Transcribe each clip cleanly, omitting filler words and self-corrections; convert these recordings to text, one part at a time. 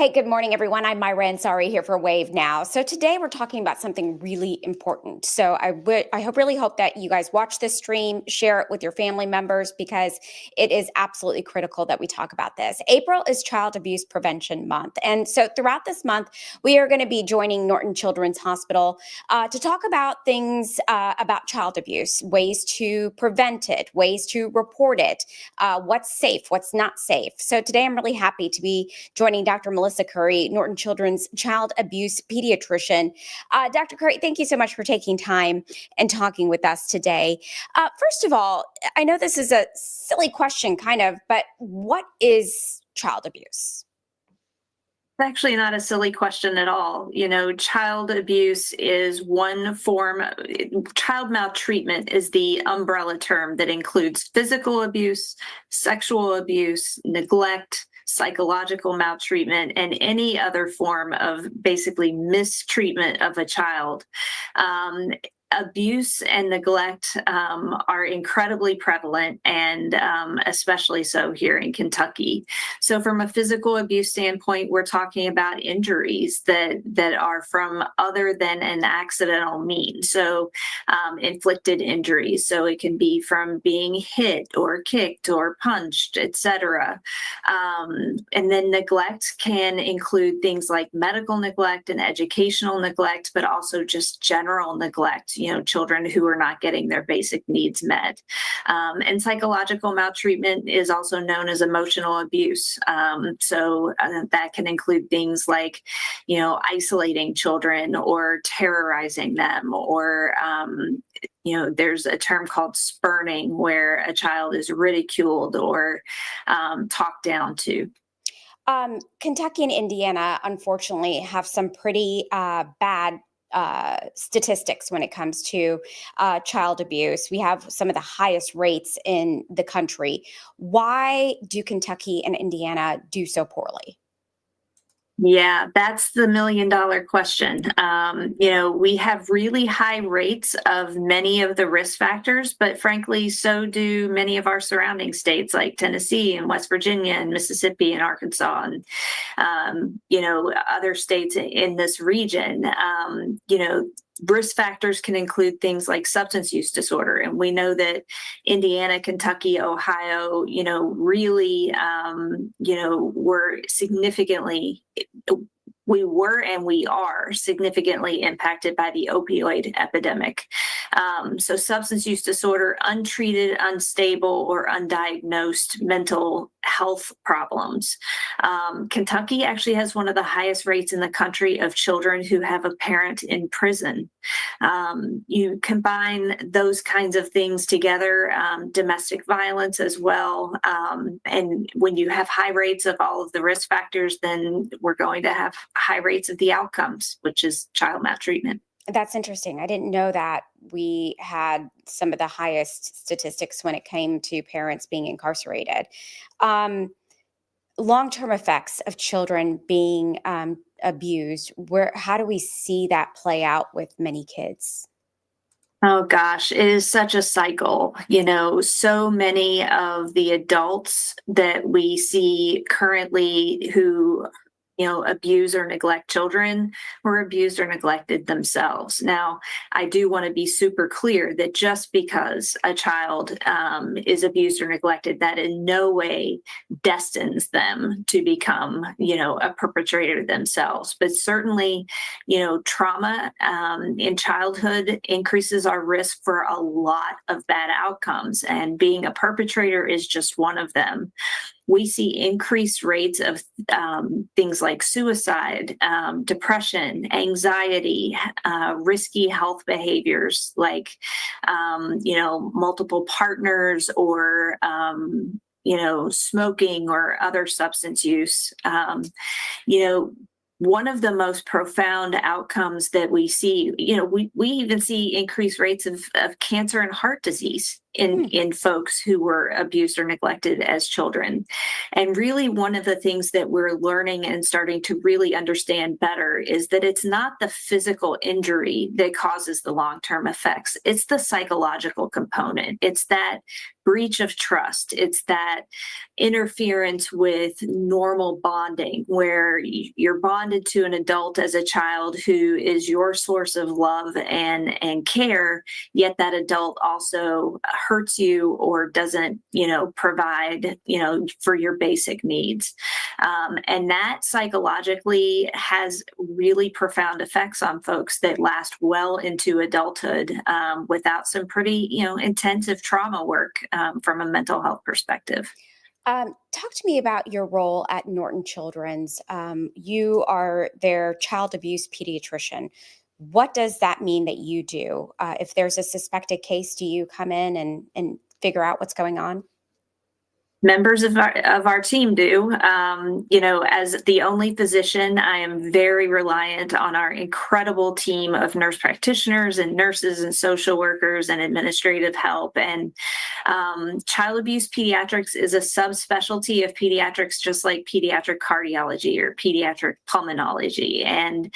Hey, good morning, everyone. I'm Myra Ansari here for Wave Now. So today we're talking about something really important. So really hope that you guys watch this stream, share it with your family members because it is absolutely critical that we talk about this. April is Child Abuse Prevention Month, and so throughout this month we are going to be joining Norton Children's Hospital to talk about things about child abuse, ways to prevent it, ways to report it, what's safe, what's not safe. So today I'm really happy to be joining Dr. Melissa Curry, Norton Children's child abuse pediatrician. Dr. Curry, thank you so much for taking time and talking with us today. First of all, I know this is a silly question, kind of, but what is child abuse? It's actually not a silly question at all. Child abuse is one form. Child maltreatment is the umbrella term that includes physical abuse, sexual abuse, neglect, psychological maltreatment, and any other form of basically mistreatment of a child. Abuse and neglect are incredibly prevalent, and especially so here in Kentucky. So from a physical abuse standpoint, we're talking about injuries that are from other than an accidental means. So inflicted injuries. So it can be from being hit or kicked or punched, etc. And then neglect can include things like medical neglect and educational neglect, but also just general neglect. Children who are not getting their basic needs met. And psychological maltreatment is also known as emotional abuse. So that can include things like, isolating children or terrorizing them, or there's a term called spurning, where a child is ridiculed or talked down to. Kentucky and Indiana, unfortunately, have some pretty bad statistics when it comes to child abuse. We have some of the highest rates in the country. Why do Kentucky and Indiana do so poorly? That's the $1,000,000 question. We have really high rates of many of the risk factors, but frankly, so do many of our surrounding states like Tennessee and West Virginia and Mississippi and Arkansas and, other states in this region. Risk factors can include things like substance use disorder. And we know that Indiana, Kentucky, Ohio, really, we were and we are significantly impacted by the opioid epidemic. So substance use disorder, untreated, unstable, or undiagnosed mental health problems. Kentucky actually has one of the highest rates in the country of children who have a parent in prison. You combine those kinds of things together, domestic violence as well. And when you have high rates of all of the risk factors, then we're going to have high rates of the outcomes, which is child maltreatment. That's interesting. I didn't know that we had some of the highest statistics when it came to parents being incarcerated. Long-term effects of children being abused, how do we see that play out with many kids? Oh gosh, it is such a cycle. So many of the adults that we see currently who abuse or neglect children were abused or neglected themselves. Now, I do want to be super clear that just because a child is abused or neglected, that in no way destines them to become, a perpetrator themselves. But certainly, trauma in childhood increases our risk for a lot of bad outcomes, and being a perpetrator is just one of them. We see increased rates of things like suicide, depression, anxiety, risky health behaviors like, multiple partners or, smoking or other substance use. One of the most profound outcomes that we see, we even see increased rates of cancer and heart disease in folks who were abused or neglected as children. And really, one of the things that we're learning and starting to really understand better is that it's not the physical injury that causes the long-term effects. It's the psychological component. It's that breach of trust. It's that interference with normal bonding where you're bonded to an adult as a child who is your source of love and care, yet that adult also hurts you or doesn't, provide, for your basic needs. And that psychologically has really profound effects on folks that last well into adulthood without some pretty, intensive trauma work from a mental health perspective. Talk to me about your role at Norton Children's. You are their child abuse pediatrician. What does that mean that you do? If there's a suspected case, do you come in and figure out what's going on? Members of our team do. As the only physician, I am very reliant on our incredible team of nurse practitioners and nurses and social workers and administrative help. And child abuse pediatrics is a subspecialty of pediatrics, just like pediatric cardiology or pediatric pulmonology. And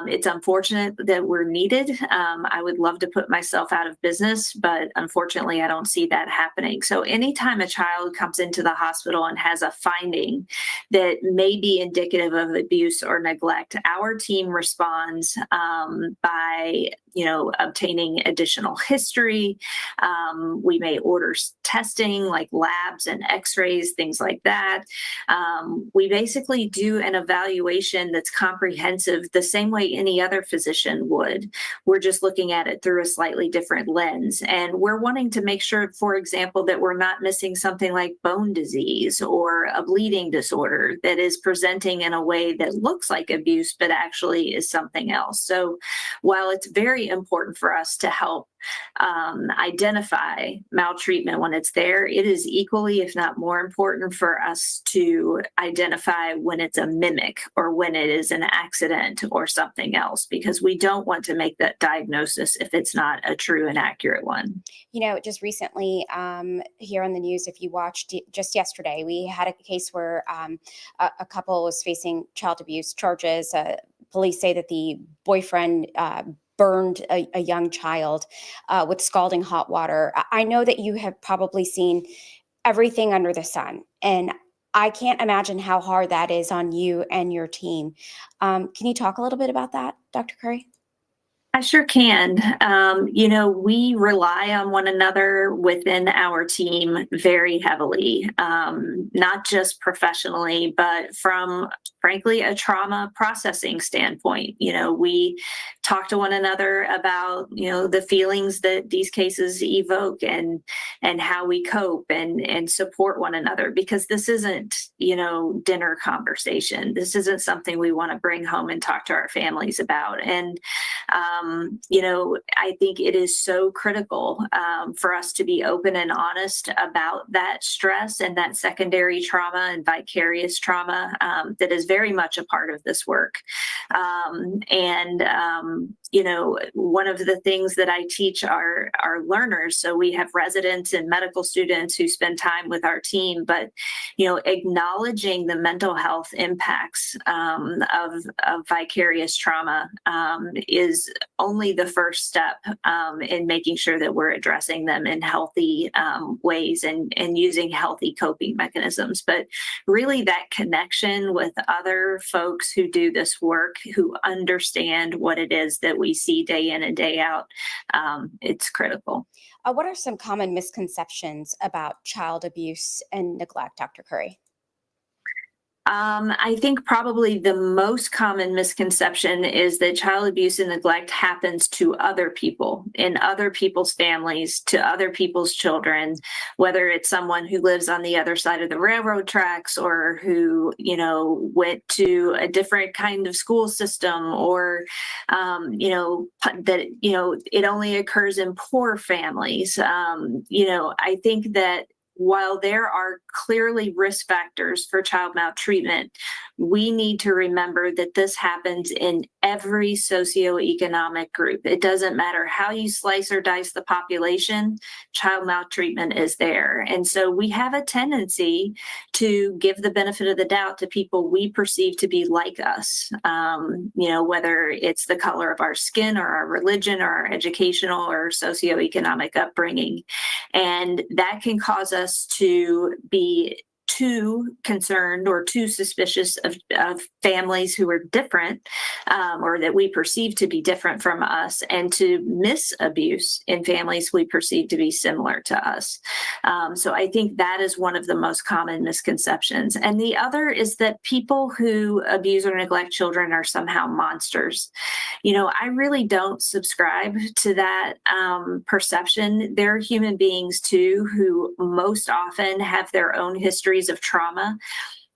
it's unfortunate that we're needed. I would love to put myself out of business, but unfortunately, I don't see that happening. So anytime a child comes into the hospital and has a finding that may be indicative of abuse or neglect, our team responds by obtaining additional history. We may order testing like labs and x-rays, things like that. We basically do an evaluation that's comprehensive the same way any other physician would. We're just looking at it through a slightly different lens. And we're wanting to make sure, for example, that we're not missing something like bone disease or a bleeding disorder that is presenting in a way that looks like abuse, but actually is something else. So while it's very important for us to help identify maltreatment when it's there, it is equally, if not more important for us to identify when it's a mimic or when it is an accident or something else, because we don't want to make that diagnosis if it's not a true and accurate one. Just recently here on the news, if you watched just yesterday, we had a case where a couple was facing child abuse charges. Police say that the boyfriend burned a young child with scalding hot water. I know that you have probably seen everything under the sun, and I can't imagine how hard that is on you and your team. Can you talk a little bit about that, Dr. Curry? I sure can. We rely on one another within our team very heavily, not just professionally, but from, frankly, a trauma processing standpoint. We talk to one another about, the feelings that these cases evoke and how we cope and support one another, because this isn't, dinner conversation. This isn't something we want to bring home and talk to our families about. And I think it is so critical for us to be open and honest about that stress and that secondary trauma and vicarious trauma that is very much a part of this work. One of the things that I teach our learners, so we have residents and medical students who spend time with our team, but, acknowledging the mental health impacts of vicarious trauma is only the first step in making sure that we're addressing them in healthy ways and using healthy coping mechanisms. But really that connection with other folks who do this work, who understand what it is that we see day in and day out, it's critical. What are some common misconceptions about child abuse and neglect, Dr. Curry? I think probably the most common misconception is that child abuse and neglect happens to other people, in other people's families, to other people's children, whether it's someone who lives on the other side of the railroad tracks or who, went to a different kind of school system, or, it only occurs in poor families. I think that while there are clearly risk factors for child maltreatment, we need to remember that this happens in every socioeconomic group. It doesn't matter how you slice or dice the population, child maltreatment is there. And so we have a tendency to give the benefit of the doubt to people we perceive to be like us, whether it's the color of our skin or our religion or our educational or socioeconomic upbringing. And that can cause us to be too concerned or too suspicious of families who are different, or that we perceive to be different from us, and to miss abuse in families we perceive to be similar to us. So I think that is one of the most common misconceptions. And the other is that people who abuse or neglect children are somehow monsters. I really don't subscribe to that perception. They're human beings too, who most often have their own histories of trauma.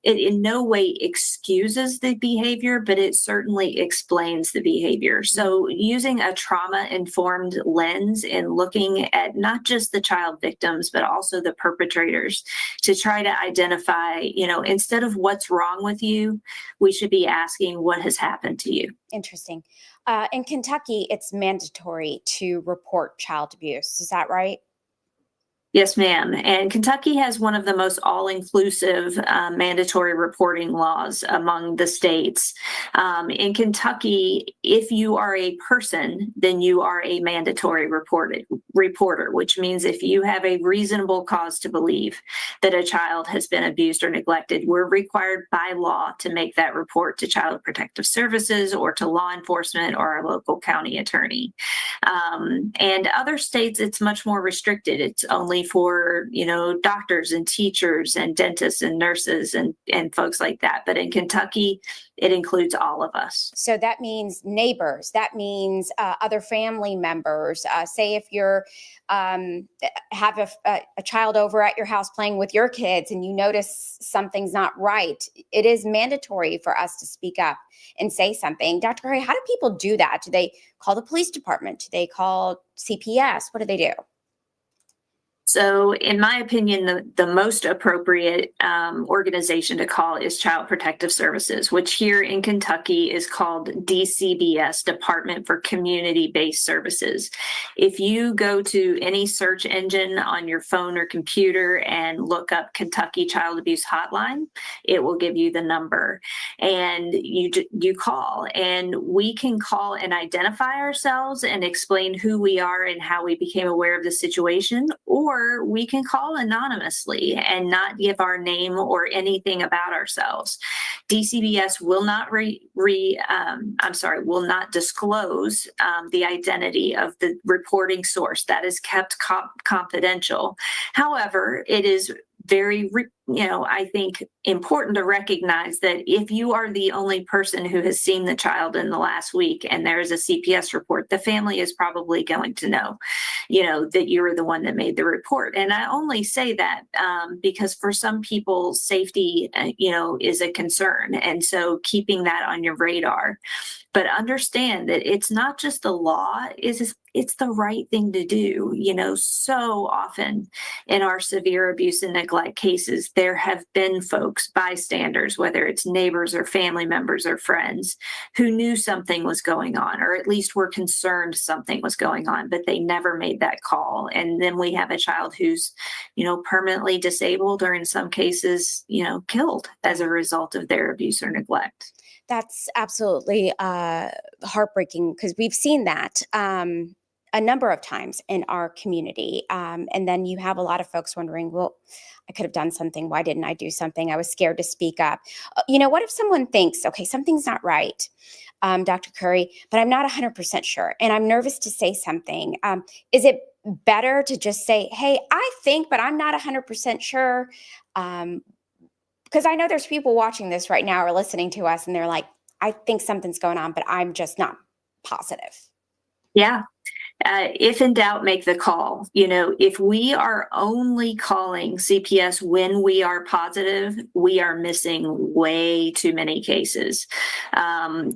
It in no way excuses the behavior, but it certainly explains the behavior. So using a trauma-informed lens in looking at not just the child victims, but also the perpetrators, to try to identify, instead of what's wrong with you, we should be asking what has happened to you. Interesting. In Kentucky, it's mandatory to report child abuse. Is that right? Yes, ma'am. And Kentucky has one of the most all-inclusive mandatory reporting laws among the states. In Kentucky, if you are a person, then you are a mandatory reporter, which means if you have a reasonable cause to believe that a child has been abused or neglected, we're required by law to make that report to Child Protective Services or to law enforcement or our local county attorney. And other states, it's much more restricted. It's only for, doctors and teachers and dentists and nurses and folks like that. But in Kentucky, it includes all of us. So that means neighbors, that means other family members. Say if you're have a child over at your house playing with your kids and you notice something's not right, it is mandatory for us to speak up and say something. Dr. Curry, how do people do that? Do they call the police department? Do they call CPS? What do they do? So in my opinion, the most appropriate organization to call is Child Protective Services, which here in Kentucky is called DCBS, Department for Community-Based Services. If you go to any search engine on your phone or computer and look up Kentucky Child Abuse Hotline, it will give you the number. And you call, and we can call and identify ourselves and explain who we are and how we became aware of the situation, or we can call anonymously and not give our name or anything about ourselves. DCBS will not will not disclose the identity of the reporting source. That is kept confidential. However, it is very, I think important to recognize that if you are the only person who has seen the child in the last week and there is a CPS report, the family is probably going to know, that you were the one that made the report. And I only say that because for some people, safety, is a concern. And so keeping that on your radar. But understand that it's not just the law, it's the right thing to do. So often in our severe abuse and neglect cases, there have been folks, bystanders, whether it's neighbors or family members or friends, who knew something was going on, or at least were concerned something was going on, but they never made that call. And then we have a child who's, permanently disabled, or in some cases, killed as a result of their abuse or neglect. That's absolutely heartbreaking, because we've seen that a number of times in our community. And then you have a lot of folks wondering, well, I could have done something. Why didn't I do something? I was scared to speak up. What if someone thinks, okay, something's not right, Dr. Curry, but I'm not 100% sure, and I'm nervous to say something. Is it better to just say, hey, I think, but I'm not 100% sure? Because I know there's people watching this right now or listening to us, and they're like, I think something's going on, but I'm just not positive. Yeah. If in doubt, make the call. If we are only calling CPS when we are positive, we are missing way too many cases. The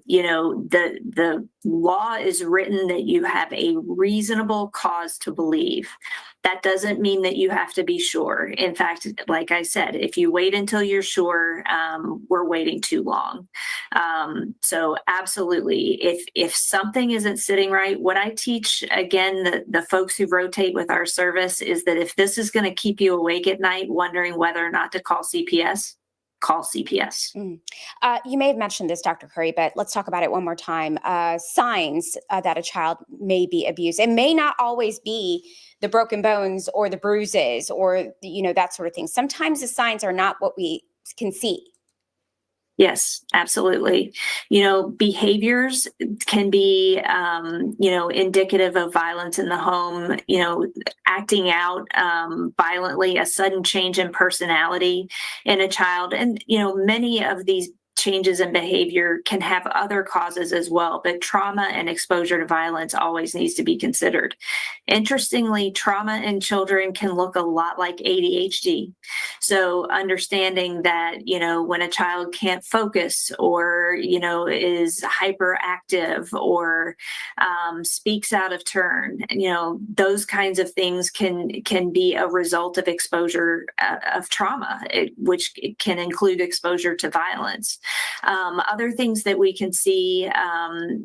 law is written that you have a reasonable cause to believe That doesn't mean that you have to be sure. In fact, like I said, if you wait until you're sure, we're waiting too long. So absolutely, if something isn't sitting right, what I teach again, the folks who rotate with our service is that if this is going to keep you awake at night, wondering whether or not to call CPS, call CPS. You may have mentioned this, Dr. Curry, but let's talk about it one more time. Signs that a child may be abused. It may not always be the broken bones or the bruises or, that sort of thing. Sometimes the signs are not what we can see. Yes, absolutely. Behaviors can be, indicative of violence in the home, acting out violently, a sudden change in personality in a child. And, many of these changes in behavior can have other causes as well, but trauma and exposure to violence always needs to be considered. Interestingly, trauma in children can look a lot like ADHD. So understanding that, when a child can't focus or, is hyperactive or speaks out of turn, those kinds of things can be a result of exposure of trauma, which can include exposure to violence. Other things that we can see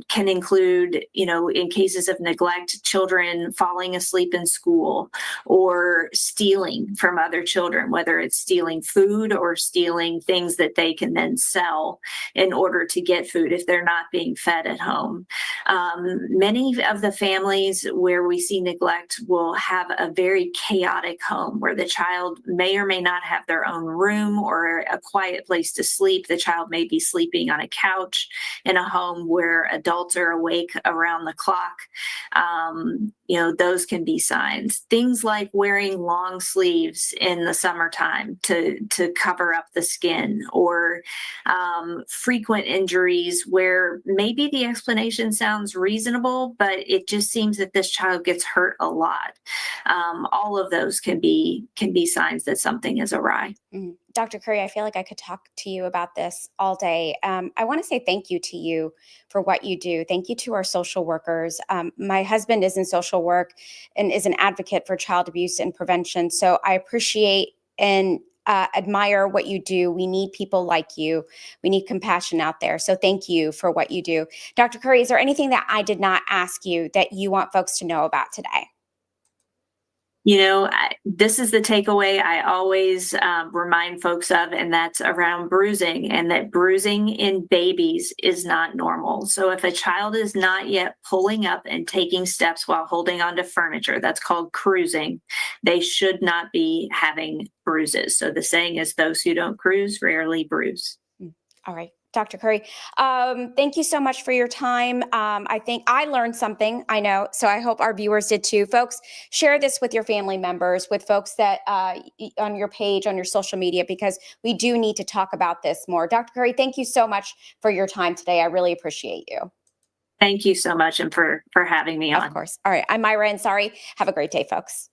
can include, in cases of neglect, children falling asleep in school or stealing from other children, whether it's stealing food or stealing things that they can then sell in order to get food if they're not being fed at home. Many of the families where we see neglect will have a very chaotic home where the child may or may not have their own room or a quiet place to sleep. The child may be sleeping on a couch in a home where adults are awake around the clock. Those can be signs. Things like wearing long sleeves in the summertime to cover up the skin, or frequent injuries where maybe the explanation sounds reasonable, but it just seems that this child gets hurt a lot. All of those can be signs that something is awry. Dr. Curry, I feel like I could talk to you about this all day. I want to say thank you to you for what you do. Thank you to our social workers. My husband is in social work and is an advocate for child abuse and prevention. So I appreciate and admire what you do. We need people like you. We need compassion out there. So thank you for what you do. Dr. Curry, is there anything that I did not ask you that you want folks to know about today? This is the takeaway I always remind folks of, and that's around bruising, and that bruising in babies is not normal. So if a child is not yet pulling up and taking steps while holding onto furniture, that's called cruising, they should not be having bruises. So the saying is, those who don't cruise rarely bruise. All right. Dr. Curry, thank you so much for your time. I think I learned something, I know, so I hope our viewers did too. Folks, share this with your family members, with folks that on your page, on your social media, because we do need to talk about this more. Dr. Curry, thank you so much for your time today. I really appreciate you. Thank you so much, and for having me on. Of course. All right. I'm Myra Ansari. Have a great day, folks.